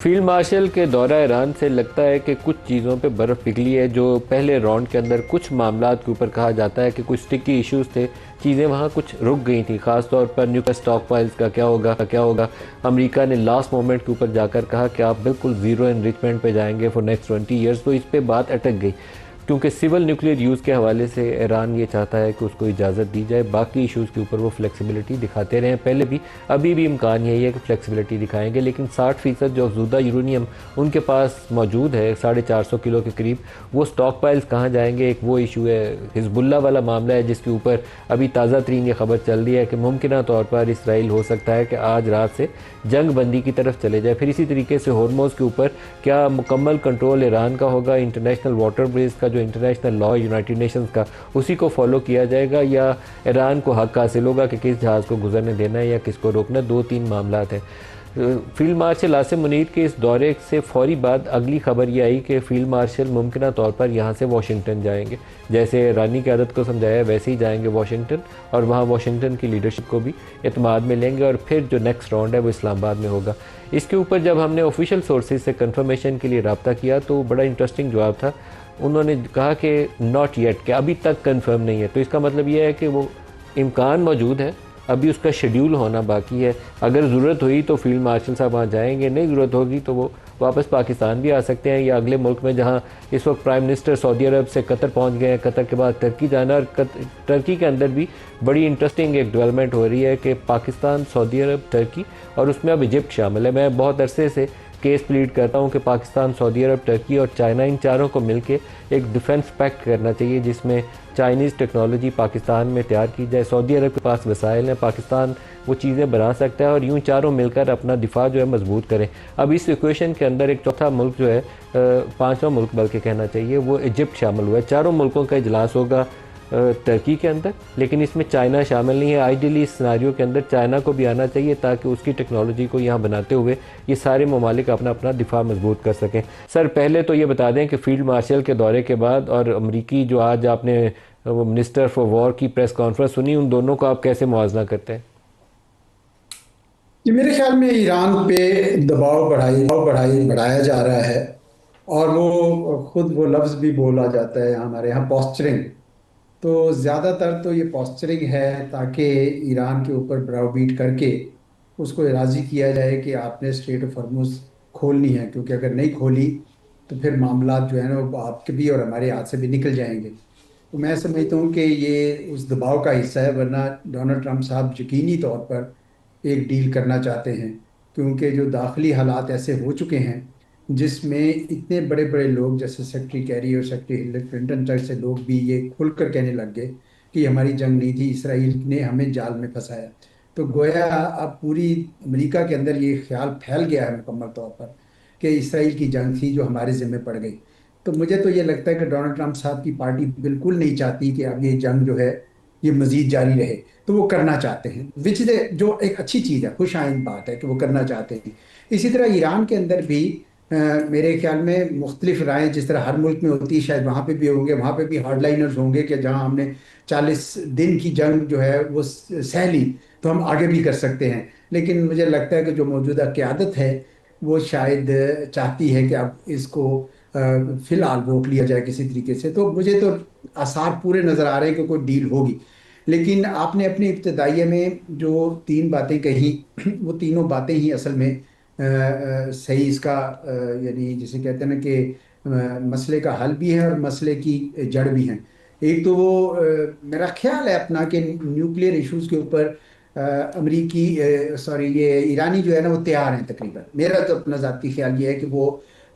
Field marshal के दौरा Iran से लगता है कि कुछ चीज़ों पे बर्फ़ पिघली है। जो पहले राउंड के अंदर कुछ मामलात के ऊपर कहा जाता है कि कुछ स्टिकी इश्यूज थे, चीज़ें वहाँ कुछ रुक गई थी। ख़ास तौर पर न्यूक्लियर स्टॉक फाइल्स का क्या होगा। अमेरिका ने लास्ट मोमेंट के ऊपर जाकर कहा कि आप बिल्कुल ज़ीरो एनरिचमेंट पे जाएंगे फॉर नेक्स्ट 20 ईयर्स। तो इस पर बात अटक गई क्योंकि सिविल न्यूक्लियर यूज़ के हवाले से ईरान ये चाहता है कि उसको इजाज़त दी जाए। बाकी इश्यूज़ के ऊपर वो फ्लेक्सिबिलिटी दिखाते रहे पहले भी, अभी भी इम्कान यही है कि फ्लेक्सिबिलिटी दिखाएंगे। लेकिन 60% जो अफजूदा यूरेनियम उनके पास मौजूद है 450 किलो के करीब, वो स्टॉक पाइल्स कहाँ जाएंगे, एक वो इशू है। हिजबुल्ला वाला मामला है जिसके ऊपर अभी ताज़ा तरीन ये खबर चल रही है कि मुमकिन तौर पर इसराइल हो सकता है कि आज रात से जंग बंदी की तरफ चले जाए। फिर इसी तरीके से हॉर्मोज़ के ऊपर क्या मुकम्मल कंट्रोल ईरान का होगा, इंटरनेशनल वाटर ब्रिज का जो इंटरनेशनल लॉ यूनाइटेड नेशंस का, उसी को फॉलो किया जाएगा या ईरान को हक हासिल होगा कि किस जहाज़ को गुजरने देना है या किसको रोकना। 2-3 मामला हैं। फील्ड मार्शल आसिम मुनीर के इस दौरे से फौरी बाद अगली खबर ये आई कि फील्ड मार्शल मुमकिन तौर पर यहाँ से वाशिंगटन जाएंगे। जैसे ईरानी की आदत को समझाया वैसे ही जाएंगे वाशिंगटन, और वहाँ वाशिंगटन की लीडरशिप को भी एतमाद में लेंगे और फिर जो नेक्स्ट राउंड है वो इस्लामाबाद में होगा। इसके ऊपर जब हमने ऑफिशियल सोर्सेज से कंफर्मेशन के लिए रब्ता किया तो बड़ा इंटरेस्टिंग जवाब था। उन्होंने कहा कि नॉट येट, कि अभी तक कंफर्म नहीं है। तो इसका मतलब ये है कि वो इम्कान मौजूद है, अभी उसका शेड्यूल होना बाकी है। अगर ज़रूरत हुई तो फील्ड मार्शल साहब वहाँ जाएंगे, नहीं ज़रूरत होगी तो वो वापस पाकिस्तान भी आ सकते हैं या अगले मुल्क में, जहाँ इस वक्त प्राइम मिनिस्टर सऊदी अरब से कतर पहुँच गए हैं, कतर के बाद टर्की जाना। और टर्की के अंदर भी बड़ी इंटरेस्टिंग एक डेवलपमेंट हो रही है कि पाकिस्तान, सऊदी अरब, टर्की और उसमें अब इजिप्ट शामिल है। मैं बहुत अरसे से केस प्लीड करता हूँ कि पाकिस्तान, सऊदी अरब, टर्की और चाइना, इन चारों को मिलके एक डिफेंस पैक्ट करना चाहिए जिसमें चाइनीज़ टेक्नोलॉजी पाकिस्तान में तैयार की जाए। सऊदी अरब के पास वसाइल हैं, पाकिस्तान वो चीज़ें बना सकता है और यूँ चारों मिलकर अपना दिफा जो है मजबूत करें। अब इस इक्वेशन के अंदर एक चौथा मुल्क जो है, पाँचवा मुल्क बल्कि कहना चाहिए, वो इजिप्ट शामिल हुआ है। चारों मुल्कों का इजलास होगा टर्की के अंदर, लेकिन इसमें चाइना शामिल नहीं है। आइडियली इस सिनारियो के अंदर चाइना को भी आना चाहिए ताकि उसकी टेक्नोलॉजी को यहाँ बनाते हुए ये सारे ममालिक अपना अपना दिफा मजबूत कर सकें। सर पहले तो ये बता दें कि फील्ड मार्शल के दौरे के बाद और अमरीकी जो आज आपने मिनिस्टर फॉर वॉर की प्रेस कॉन्फ्रेंस सुनी, उन दोनों को आप कैसे मुआवजा करते हैं? ये मेरे ख्याल में ईरान पे बढ़ाया जा रहा है। और वो खुद वो लफ्ज़ भी बोला जाता है हमारे यहाँ, पॉस्चरिंग। तो ज़्यादातर तो ये पॉस्चरिंग है ताकि ईरान के ऊपर ब्राउबीट करके उसको राज़ी किया जाए कि आपने स्ट्रेट ऑफ हॉर्मुज़ खोलनी है, क्योंकि अगर नहीं खोली तो फिर मामला जो है ना वो आपके भी और हमारे हाथ से भी निकल जाएंगे। तो मैं समझता हूँ कि ये उस दबाव का हिस्सा है, वरना डोनाल्ड ट्रंप साहब यकीनी तौर पर एक डील करना चाहते हैं, क्योंकि जो दाखिली हालात ऐसे हो चुके हैं जिसमें इतने बड़े बड़े लोग जैसे सेक्रेटरी कैरी और सेक्रेटरी हिलरी क्लिंटन तक से लोग भी ये खुलकर कहने लग गए कि हमारी जंग नहीं थी, इसराइल ने हमें जाल में फंसाया। तो गोया अब पूरी अमेरिका के अंदर ये ख्याल फैल गया है मुकम्मल तौर पर कि इसराइल की जंग थी जो हमारे जिम्मे पड़ गई। तो मुझे तो ये लगता है कि डोनाल्ड ट्रंप साहब की पार्टी बिल्कुल नहीं चाहती कि अब ये जंग जो है ये मजीद जारी रहे। तो वो करना चाहते हैं, विच जो एक अच्छी चीज़ है, खुश आइंद बात है कि वो करना चाहते हैं। इसी तरह ईरान के अंदर भी मेरे ख्याल में मुख्तलिफ राय जिस तरह हर मुल्क में होती है, शायद वहाँ पे भी होंगे, वहाँ पे भी हार्डलाइनर्स होंगे कि जहाँ हमने 40 दिन की जंग जो है वो सह ली तो हम आगे भी कर सकते हैं। लेकिन मुझे लगता है कि जो मौजूदा क़यादत है वो शायद चाहती है कि अब इसको फिलहाल रोक लिया जाए किसी तरीके से। तो मुझे तो आसार पूरे नज़र आ रहे हैं कि कोई डील होगी। लेकिन आपने अपनी इब्तदाइये में जो 3 बातें कही वो तीनों बातें ही असल में सही इसका यानी जिसे कहते हैं ना कि मसले का हल भी है और मसले की जड़ भी है। एक तो वो मेरा ख्याल है अपना कि न्यूक्लियर इश्यूज के ऊपर अमरीकी सॉरी ये ईरानी जो है ना वो तैयार हैं तकरीबन। मेरा तो अपना ज़ाती ख्याल ये है कि वो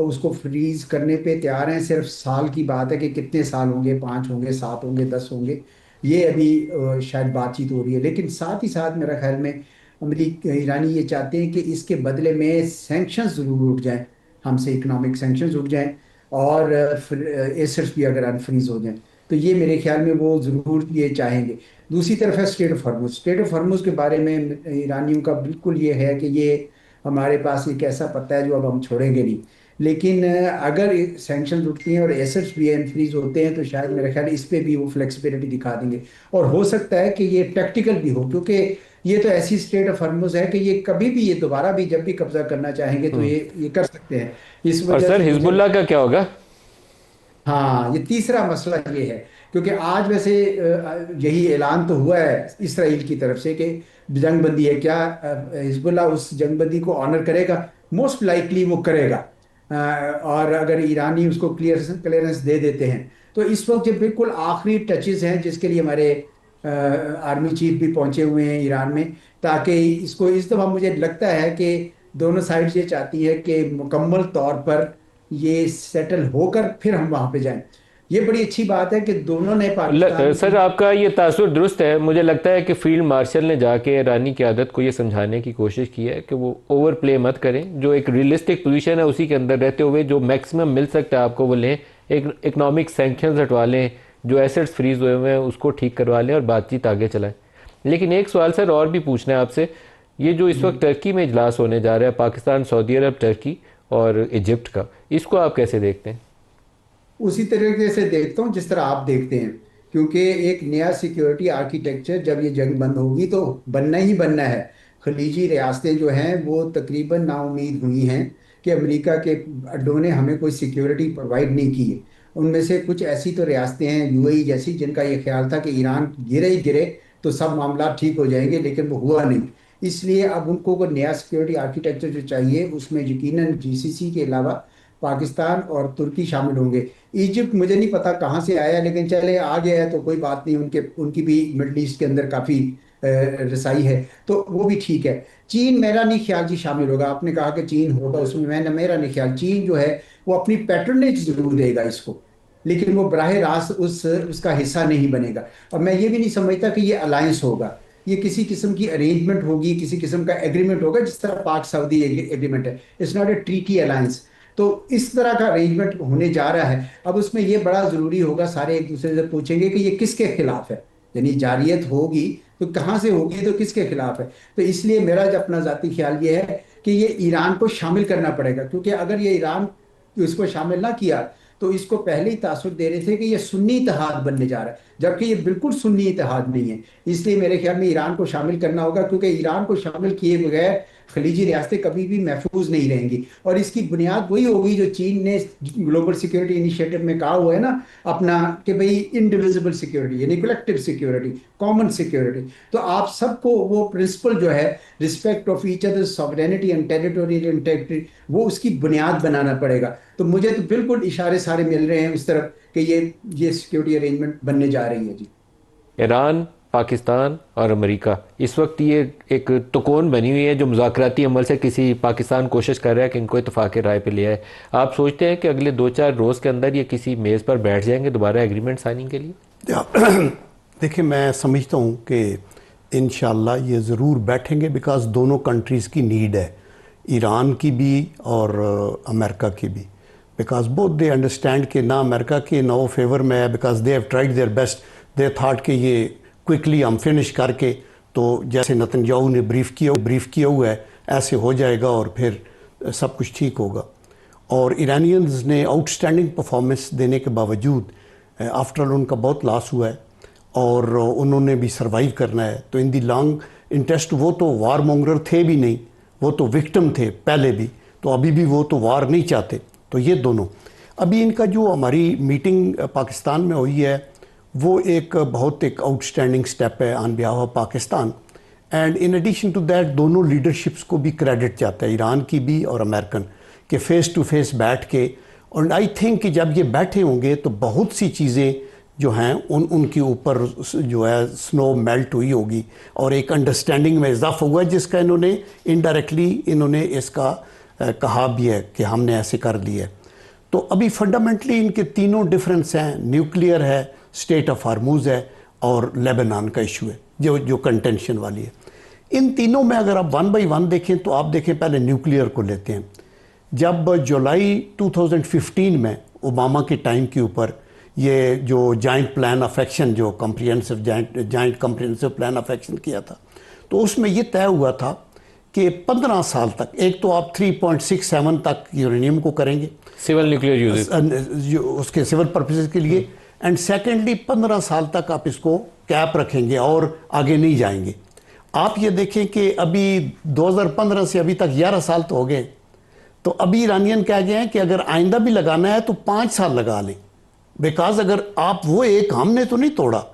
उसको फ्रीज करने पे तैयार हैं। सिर्फ साल की बात है कि कितने साल होंगे, 5 होंगे, 7 होंगे, 10 होंगे, ये अभी शायद बातचीत हो रही है। लेकिन साथ ही साथ मेरा ख्याल में अमरीकी ईरानी ये चाहते हैं कि इसके बदले में सैंक्शंस ज़रूर उठ जाएं, हमसे इकोनॉमिक सैंक्शंस उठ जाएं और एसेट्स भी अगर अनफ्रीज हो जाएं। तो ये मेरे ख्याल में वो ज़रूर ये चाहेंगे। दूसरी तरफ है state of Hormuz. State of Hormuz के बारे में ईरानियों का बिल्कुल ये है कि ये हमारे पास एक ऐसा पत्ता है जो अब हम छोड़ेंगे नहीं। लेकिन अगर सैंक्शंस उठती हैं और एसेट्स भी अनफ्रीज होते हैं तो शायद मेरे ख्याल इस पे भी वो फ्लेक्सिबिलिटी दिखा देंगे। और हो सकता है कि ये प्रैक्टिकल भी हो, क्योंकि ये तो ऐसी स्टेट ऑफ हॉर्मुज है कि ये कभी भी, ये दोबारा भी जब भी कब्जा करना चाहेंगे तो ये कर सकते हैं। इस और वजह सर से मुझे, हिजबुल्लाह का क्या होगा? हाँ, ये तीसरा मसला ये है। क्योंकि आज वैसे यही ऐलान तो हुआ है इसराइल की तरफ से कि जंगबंदी है। क्या हिजबुल्लाह उस जंगबंदी को ऑनर करेगा? मोस्ट लाइकली वो करेगा। और अगर ईरानी उसको क्लियरेंस दे देते हैं तो इस वक्त जो बिल्कुल आखिरी टचेस हैं, जिसके लिए हमारे आर्मी चीफ भी पहुंचे हुए हैं ईरान में, ताकि इसको इस दफ़ा मुझे लगता है कि दोनों साइड ये चाहती है कि मुकम्मल तौर पर ये सेटल होकर फिर हम वहां पे जाएं। ये बड़ी अच्छी बात है कि दोनों ने पाकिस्तान सर की। आपका ये तासुर दुरुस्त है। मुझे लगता है कि फील्ड मार्शल ने जाके ईरानी क़यादत को ये समझाने की कोशिश की है कि वो ओवर प्ले मत करें, जो एक रियलिस्टिक पोजीशन है उसी के अंदर रहते हुए जो मैक्सिमम मिल सकता है आपको वो लें, एक इकनॉमिक सैंक्शंस हटवा लें, जो एसेट्स फ्रीज हुए हुए हैं उसको ठीक करवा लें और बातचीत आगे चलाएं। लेकिन एक सवाल सर और भी पूछना है आपसे, ये जो इस वक्त टर्की में इजलास होने जा रहा है, पाकिस्तान, सऊदी अरब, टर्की और इजिप्ट का, इसको आप कैसे देखते हैं? उसी तरीके से देखता हूँ जिस तरह आप देखते हैं। क्योंकि एक नया सिक्योरिटी आर्किटेक्चर जब ये जंग बंद होगी तो बनना ही बनना है। खलीजी रियासतें जो हैं वो तकरीबन नाउमीद हुई हैं कि अमेरिका के अड्डों ने हमें कोई सिक्योरिटी प्रोवाइड नहीं की है। उनमें से कुछ ऐसी तो रियासतें हैं, यूएई जैसी, जिनका ये ख्याल था कि ईरान गिरे ही गिरे तो सब मामला ठीक हो जाएंगे, लेकिन वो हुआ नहीं। इसलिए अब उनको कोई नया सिक्योरिटी आर्किटेक्चर जो चाहिए, उसमें यकीनन जीसीसी के अलावा पाकिस्तान और तुर्की शामिल होंगे। इजिप्ट मुझे नहीं पता कहाँ से आया, लेकिन चले आ गया है तो कोई बात नहीं। उनकी भी मिडल ईस्ट के अंदर काफ़ी रसाई है, तो वो भी ठीक है। चीन मेरा नहीं ख्याल जी शामिल होगा। आपने कहा कि चीन होगा उसमें, मेरा नहीं ख्याल। चीन जो है वो अपनी पैटर्नेज जरूर देगा इसको, लेकिन वो बराह रास्त उसका हिस्सा नहीं बनेगा। और मैं ये भी नहीं समझता कि ये अलायंस होगा। ये किसी किस्म की अरेंजमेंट होगी, किसी किस्म का एग्रीमेंट होगा, जिस तरह पाक सऊदी एग्रीमेंट है। It's not a treaty alliance. तो इस तरह का अरेंजमेंट होने जा रहा है। अब उसमें यह बड़ा जरूरी होगा, सारे एक दूसरे से पूछेंगे कि ये किसके खिलाफ है। यानी जारियत होगी तो कहाँ से होगी, तो किसके खिलाफ है। तो इसलिए मेरा जो अपना जाती ख्याल ये है कि ये ईरान को शामिल करना पड़ेगा। क्योंकि अगर ये ईरान इसको शामिल ना किया तो इसको पहले ही तासुर दे रहे थे कि ये सुन्नी इत्तेहाद बनने जा रहा है, जबकि ये बिल्कुल सुन्नी इत्तेहाद नहीं है। इसलिए मेरे ख्याल में ईरान को शामिल करना होगा, क्योंकि ईरान को शामिल किए बगैर खलीजी रियासतें कभी भी महफूज नहीं रहेंगी। और इसकी बुनियाद वही होगी जो चीन ने ग्लोबल सिक्योरिटी इनिशिएटिव में कहा हुआ है ना अपना, कि भाई इंडिविजिबल सिक्योरिटी यानी कलेक्टिव सिक्योरिटी, कॉमन सिक्योरिटी। तो आप सबको वो प्रिंसिपल जो है, respect of each other sovereignty and territorial integrity, वो उसकी बुनियाद बनाना पड़ेगा। तो मुझे तो बिल्कुल इशारे सारे मिल रहे हैं उस तरफ कि ये सिक्योरिटी अरेंजमेंट बनने जा रही है जी। ईरान, पाकिस्तान और अमेरिका इस वक्त ये एक तुकोन बनी हुई है जो मुज़ाकराती अमल से किसी पाकिस्तान कोशिश कर रहा है कि इनको इत्तेफाक राय पे ले आए। आप सोचते हैं कि अगले 2-4 रोज़ के अंदर ये किसी मेज़ पर बैठ जाएंगे दोबारा एग्रीमेंट साइनिंग के लिए? देखिए, मैं समझता हूँ कि इंशाल्लाह ये ज़रूर बैठेंगे, बिकॉज दोनों कंट्रीज़ की नीड है, ईरान की भी और अमेरिका की भी। बिकॉज बोथ दे अंडरस्टैंड कि ना अमेरिका के ना वो फेवर में है, because they have tried their best. They thought कि ये क्विकली हम फिनिश करके, तो जैसे नेतन्याहू ने ब्रीफ किया हुआ है ऐसे हो जाएगा और फिर सब कुछ ठीक होगा। और ईरानियंस ने आउटस्टैंडिंग परफॉर्मेंस देने के बावजूद, आफ्टर ऑल उनका बहुत लॉस हुआ है और उन्होंने भी सर्वाइव करना है। तो इन दी लॉन्ग इंटरेस्ट, वो तो वार मोंगरर थे भी नहीं, वो तो विक्टिम थे पहले भी, तो अभी भी वो तो वार नहीं चाहते। तो ये दोनों, अभी इनका जो हमारी मीटिंग पाकिस्तान में हुई है वो एक बहुत एक आउटस्टैंडिंग स्टेप है on behalf of Pakistan. And in addition to that दोनों लीडरशिप्स को भी क्रेडिट जाता है, ईरान की भी और अमेरिकन, के फेस टू फेस बैठ के। और आई थिंक कि जब ये बैठे होंगे तो बहुत सी चीज़ें जो हैं उनके ऊपर जो है स्नो मेल्ट हुई होगी और एक अंडरस्टैंडिंग में इजाफा हुआ है, जिसका इन्होंने इनडायरेक्टली इन्होंने इसका कहा भी है कि हमने ऐसे कर लिया है। तो अभी फंडामेंटली इनके तीनों डिफरेंस हैं, न्यूक्लियर है, स्टेट ऑफ हार्मूज है और लेबनान का इशू है जो कंटेंशन वाली है। इन तीनों में अगर आप वन बाई वन देखें तो आप देखें, पहले न्यूक्लियर को लेते हैं। जब जुलाई 2015 में ओबामा के टाइम के ऊपर ये जो जॉइंट प्लान ऑफ एक्शन, जो joint comprehensive plan of action किया था, तो उसमें ये तय हुआ था कि 15 साल तक, एक तो आप 3.67 तक यूरेनियम को करेंगे सिविल न्यूक्लियर यूजेज, उसके सिविल पर्पसेस के लिए, एंड सेकेंडली 15 साल तक आप इसको कैप रखेंगे और आगे नहीं जाएंगे। आप ये देखें कि अभी 2015 से अभी तक 11 साल तो हो गए, तो अभी ईरानियन कह गए हैं कि अगर आइंदा भी लगाना है तो 5 साल लगा लें, बिकॉज अगर आप वो एक, हमने तो नहीं तोड़ा,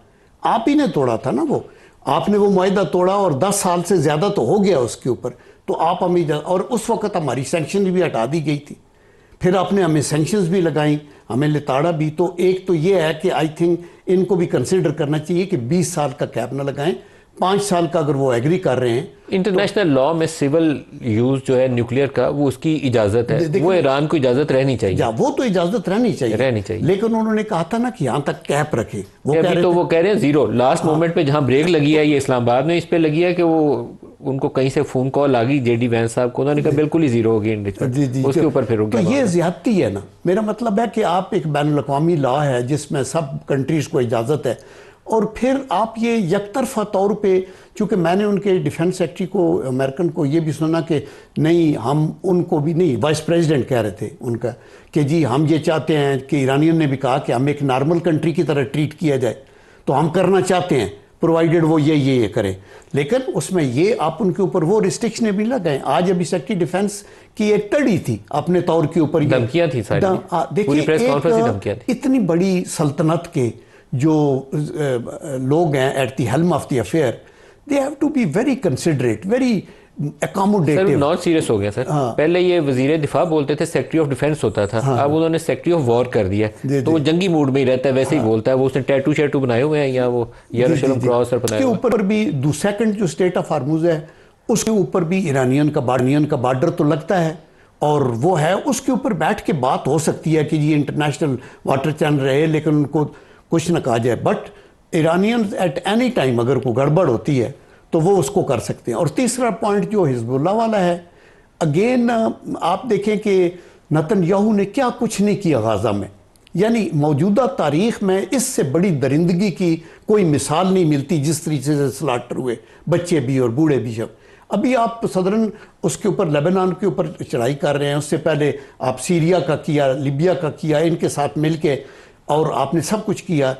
आप ही ने तोड़ा था ना, वो आपने वो मुआहदा तोड़ा और 10 साल से ज़्यादा तो हो गया उसके ऊपर, तो आप हमें, और उस वक्त हमारी सैंक्शन भी हटा दी गई थी, फिर आपने हमें सैंक्शंस भी लगाई, हमें लिताड़ा भी। तो एक तो ये है कि आई थिंक इनको भी कंसिडर करना चाहिए कि 20 साल का कैप ना लगाएं, 5 साल का अगर वो एग्री कर रहे हैं। इंटरनेशनल लॉ में सिविल यूज जो है न्यूक्लियर का, वो उसकी इजाजत है, वो ईरान को इजाजत रहनी चाहिए। या वो तो इजाजत रहनी चाहिए, लेकिन उन्होंने कहा था ना कि यहाँ तक कैप रखे, वो कह रहे, तो वो कह रहे हैं जीरो, लास्ट मोमेंट पे जहाँ ब्रेक लगी है, ये इस्लामाबाद में इस पे लगी है कि वो उनको कहीं से फोन कॉल आ गई जेडी वैंस साहब को, उन्होंने कहा बिल्कुल ही जीरो होगी एनरिचमेंट, उसके ऊपर फिर रुक गया। तो ये ज्यादती है ना, मेरा मतलब है कि आप एक बैनुल-अक़वामी लॉ है जिसमें सब कंट्रीज को इजाज़त है, और फिर आप ये यकतरफा तौर पे, चूँकि मैंने उनके डिफेंस सेक्रेटरी को, अमेरिकन को, ये भी सुना कि नहीं, हम उनको भी नहीं, वाइस प्रेसिडेंट कह रहे थे उनका कि जी हम ये चाहते हैं कि ईरानियन ने भी कहा कि हम एक नॉर्मल कंट्री की तरह ट्रीट किया जाए, तो हम करना चाहते हैं प्रोवाइडेड वो ये करें, लेकिन उसमें ये आप उनके ऊपर वो रिस्ट्रिक्शन भी लगाएं। आज अभी सेक्रेटरी डिफेंस की एक तड़ी थी अपने तौर के ऊपर, धमकियां थी सारी, पूरी प्रेस कॉन्फ्रेंस में धमकियां थी। इतनी बड़ी सल्तनत के जो लोग हैं at the helm of the affair, they have to be very considerate, very accommodative. Not serious हो गया सर। पहले ये वजीर दिफा बोलते थे, सेक्रेटरी ऑफ डिफेंस होता था, अब उन्होंने सेक्रेटरी ऑफ वॉर कर दिया, तो वो जंगी मूड में ही रहता है, वैसे ही बोलता है। वो उसने टैटू शैटू बनाए हुए हैं, या वो यरूशलेम क्रॉस बनाए हुए हैं। ऊपर भी सेकंड जो स्टेट ऑफ हार्मुज है, उसके ऊपर भी ईरानियन का बार्डर तो लगता है, और वो है, उसके ऊपर बैठ के बात हो सकती है कि ये इंटरनेशनल वाटर चैनल रहे, लेकिन उनको कुछ न कहा जाए। But Iranian at any time अगर कोई गड़बड़ होती है तो वो उसको कर सकते हैं। और तीसरा पॉइंट जो हिजबुल्लाह वाला है, अगेन आप देखें कि नेतन्याहू ने क्या कुछ नहीं किया गाज़ा में, यानी मौजूदा तारीख में इससे बड़ी दरिंदगी की कोई मिसाल नहीं मिलती, जिस तरीके से स्लाटर हुए, बच्चे भी और बूढ़े भी सब। अभी आप सदरन उसके ऊपर लेबनान के ऊपर चढ़ाई कर रहे हैं, उससे पहले आप सीरिया का किया, लिबिया का किया, इनके साथ मिलके, और आपने सब कुछ किया,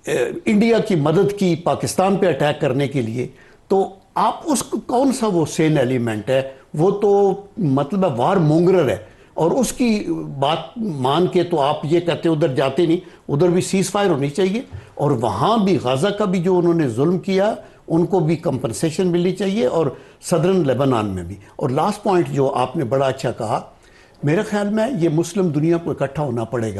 इंडिया की मदद की पाकिस्तान पे अटैक करने के लिए। तो आप उसको कौन सा वो सेन एलिमेंट है, वो तो मतलब वार मोंगरर है, और उसकी बात मान के तो आप ये कहते उधर जाते नहीं, उधर भी सीज फायर होनी चाहिए, और वहाँ भी गाज़ा का भी जो उन्होंने जुल्म किया उनको भी कंपनसेशन मिलनी चाहिए, और सदरन लेबनान में भी। और लास्ट पॉइंट जो आपने बड़ा अच्छा कहा, मेरे ख्याल में ये मुस्लिम दुनिया को इकट्ठा होना पड़ेगा।